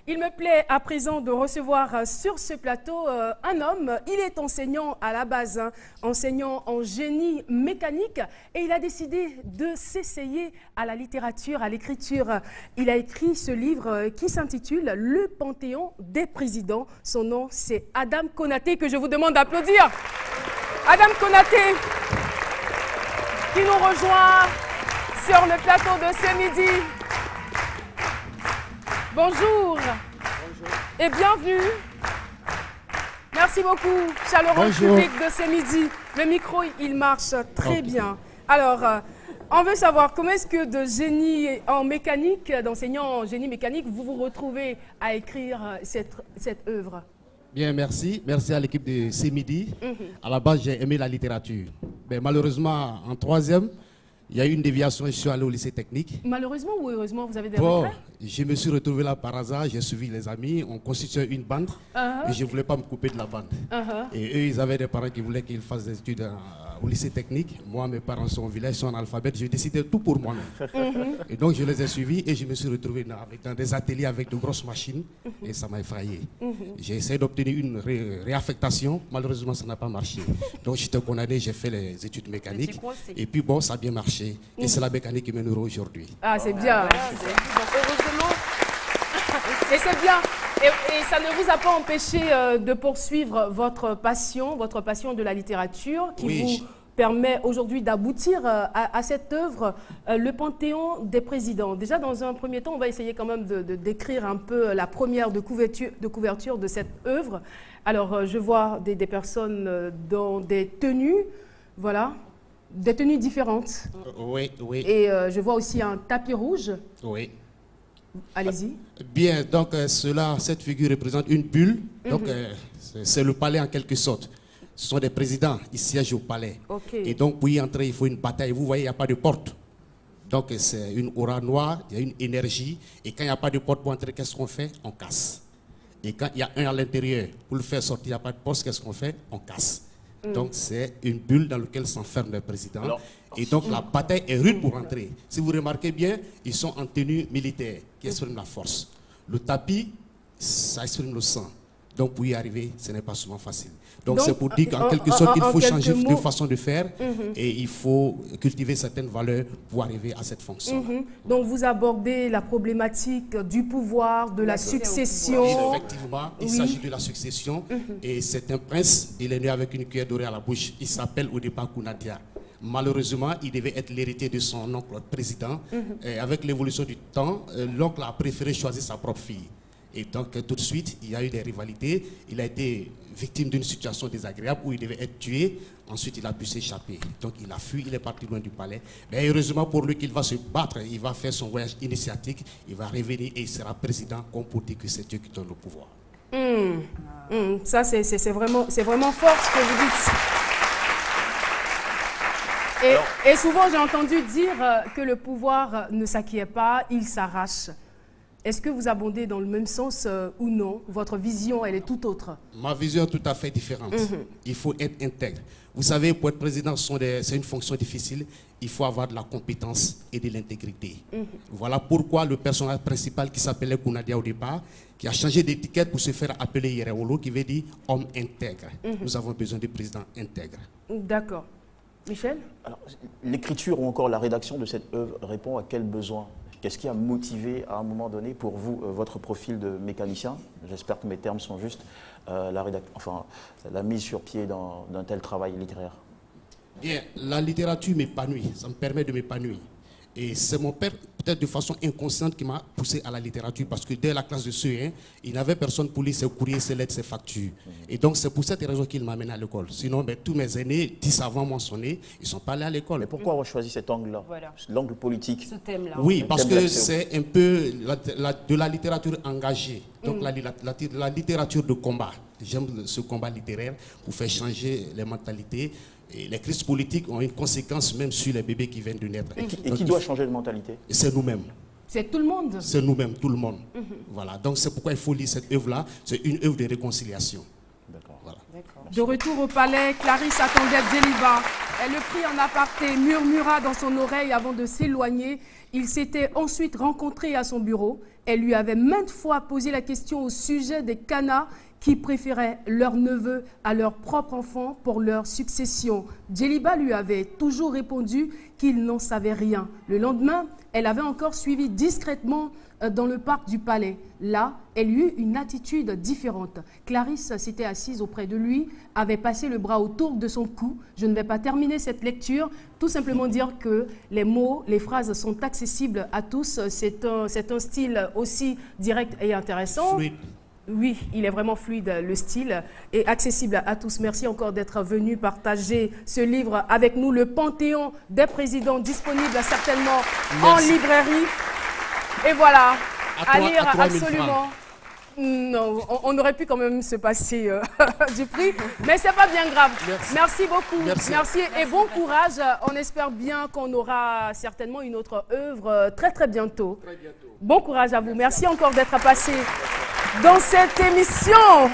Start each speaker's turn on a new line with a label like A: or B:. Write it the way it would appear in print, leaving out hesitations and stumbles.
A: Il me plaît à présent de recevoir sur ce plateau un homme. Il est enseignant à la base, enseignant en génie mécanique, et il a décidé de s'essayer à la littérature, à l'écriture. Il a écrit ce livre qui s'intitule « Le Panthéon des présidents ». Son nom, c'est Adam Konaté, que je vous demande d'applaudir. Adam Konaté, qui nous rejoint sur le plateau de ce midi. Bonjour.
B: Bonjour.
A: Et bienvenue. Merci beaucoup, chaleureux public de ce midi. Le micro, il marche très bien. Alors, on veut savoir comment est-ce que de génie en mécanique, d'enseignant en génie mécanique, vous vous retrouvez à écrire cette œuvre.
B: Bien, merci. Merci à l'équipe de ce midi. À la base, j'ai aimé la littérature. Mais malheureusement, en troisième, il y a eu une déviation, je suis allé au lycée technique.
A: Malheureusement ou heureusement, vous avez des regrets?
B: Je me suis retrouvé là par hasard, j'ai suivi les amis, on constituait une bande et je ne voulais pas me couper de la bande. Et eux, ils avaient des parents qui voulaient qu'ils fassent des études au lycée technique. Moi, mes parents sont au village, sont analphabètes, j'ai décidé tout pour moi-même. Et donc, je les ai suivis et je me suis retrouvé dans des ateliers avec de grosses machines et ça m'a effrayé. J'ai essayé d'obtenir une réaffectation, malheureusement, ça n'a pas marché. Donc, j'étais condamné, j'ai fait les études mécaniques et puis bon, ça a bien marché. Et c'est la mécanique qui me nourrit aujourd'hui.
A: Ah, c'est bien. Et c'est bien. Et ça ne vous a pas empêché de poursuivre votre passion de la littérature qui vous permet aujourd'hui d'aboutir à cette œuvre, Le Panthéon des présidents. Déjà, dans un premier temps, on va essayer quand même de décrire un peu la première de couverture de cette œuvre. Alors, je vois des personnes dans des tenues, voilà, des tenues différentes.
B: Oui.
A: Et je vois aussi un tapis rouge.
B: Oui.
A: Allez-y.
B: Bien, donc cette figure représente une bulle. Donc c'est le palais en quelque sorte. Ce sont des présidents, ils siègent au palais. Et donc pour y entrer, il faut une bataille. Vous voyez, il n'y a pas de porte. Donc c'est une aura noire, il y a une énergie. Et quand il n'y a pas de porte pour entrer, qu'est-ce qu'on fait? On casse. Et quand il y a un à l'intérieur, pour le faire sortir, il n'y a pas de porte, qu'est-ce qu'on fait? On casse. Donc c'est une bulle dans laquelle s'enferme le président. Et donc la bataille est rude pour entrer. Si vous remarquez bien, ils sont en tenue militaire qui exprime la force. Le tapis, ça exprime le sang. Donc pour y arriver, ce n'est pas souvent facile. Donc c'est pour dire qu'en quelque sorte, il faut changer de façon de faire et il faut cultiver certaines valeurs pour arriver à cette fonction.
A: Donc vous abordez la problématique du pouvoir, de la succession.
B: Effectivement, il s'agit de la succession et c'est un prince, il est né avec une cuillère dorée à la bouche, il s'appelle au départ Kunadia. Malheureusement, il devait être l'héritier de son oncle président. Et avec l'évolution du temps, l'oncle a préféré choisir sa propre fille. Et donc, tout de suite, il y a eu des rivalités. Il a été victime d'une situation désagréable où il devait être tué. Ensuite, il a pu s'échapper. Donc, il a fui, il est parti loin du palais. Mais heureusement pour lui qu'il va se battre, il va faire son voyage initiatique, il va revenir et il sera président, comme pour dire que c'est Dieu qui donne le pouvoir.
A: Ça, c'est vraiment fort ce que vous dites. Et souvent, j'ai entendu dire que le pouvoir ne s'acquiert pas, il s'arrache. Est-ce que vous abondez dans le même sens ou non? Votre vision, elle est tout autre. Ma vision est tout à fait différente. Il faut être intègre. Vous savez, pour être président, c'est une fonction difficile. Il faut avoir de la compétence et de l'intégrité. Voilà pourquoi le personnage principal qui s'appelait Kunadia au départ, qui a changé d'étiquette pour se faire appeler Yerewolo, qui veut dire homme intègre. Nous avons besoin de présidents intègres. D'accord. Michel?
C: L'écriture ou encore la rédaction de cette œuvre répond à quel besoin? Qu'est-ce qui a motivé à un moment donné pour vous votre profil de mécanicien? J'espère que mes termes sont justes. La mise sur pied d'un tel travail littéraire.
B: Bien, la littérature m'épanouit, ça me permet de m'épanouir. Et c'est mon père, peut-être de façon inconsciente, qui m'a poussé à la littérature parce que dès la classe de CE1, il n'avait personne pour lire ses courriers, ses lettres, ses factures. Et donc c'est pour cette raison qu'il m'a amené à l'école. Sinon, tous mes aînés, 10 avant moi sont nés, ils ne sont pas allés à l'école.
C: Mais pourquoi avoir choisi cet angle-là, l'angle politique?
A: Ce thème-là.
B: Oui, parce que c'est un peu de la littérature engagée, donc la littérature de combat. J'aime ce combat littéraire pour faire changer les mentalités. Et les crises politiques ont une conséquence même sur les bébés qui viennent de naître.
C: Et qui doit changer de mentalité?
B: C'est nous-mêmes.
A: C'est tout le monde.
B: C'est nous-mêmes, tout le monde. Voilà. Donc c'est pourquoi il faut lire cette œuvre-là. C'est une œuvre de réconciliation.
C: D'accord.
B: Voilà.
A: De retour au palais, Clarisse Atandette Djeliba. Elle le prit en aparté, murmura dans son oreille avant de s'éloigner. Ils s'étaient ensuite rencontrés à son bureau. Elle lui avait maintes fois posé la question au sujet des Kana qui préféraient leur neveu à leur propre enfant pour leur succession. Djeliba lui avait toujours répondu qu'il n'en savait rien. Le lendemain, elle avait encore suivi discrètement dans le parc du palais. Là, elle eut une attitude différente. Clarisse s'était assise auprès de lui, avait passé le bras autour de son cou. Je ne vais pas terminer cette lecture, tout simplement dire que les mots, les phrases sont accessibles à tous. C'est un style aussi direct et intéressant.
B: Fluide.
A: Oui, il est vraiment fluide, le style, et accessible à tous. Merci encore d'être venu partager ce livre avec nous, Le Panthéon des présidents, disponible certainement en librairie. Et voilà, à lire absolument. Non, on aurait pu quand même se passer du prix, mais c'est pas bien grave. Merci beaucoup. Merci et bon courage. On espère bien qu'on aura certainement une autre œuvre très très bientôt. Bon courage à vous. Merci encore d'être passé dans cette émission.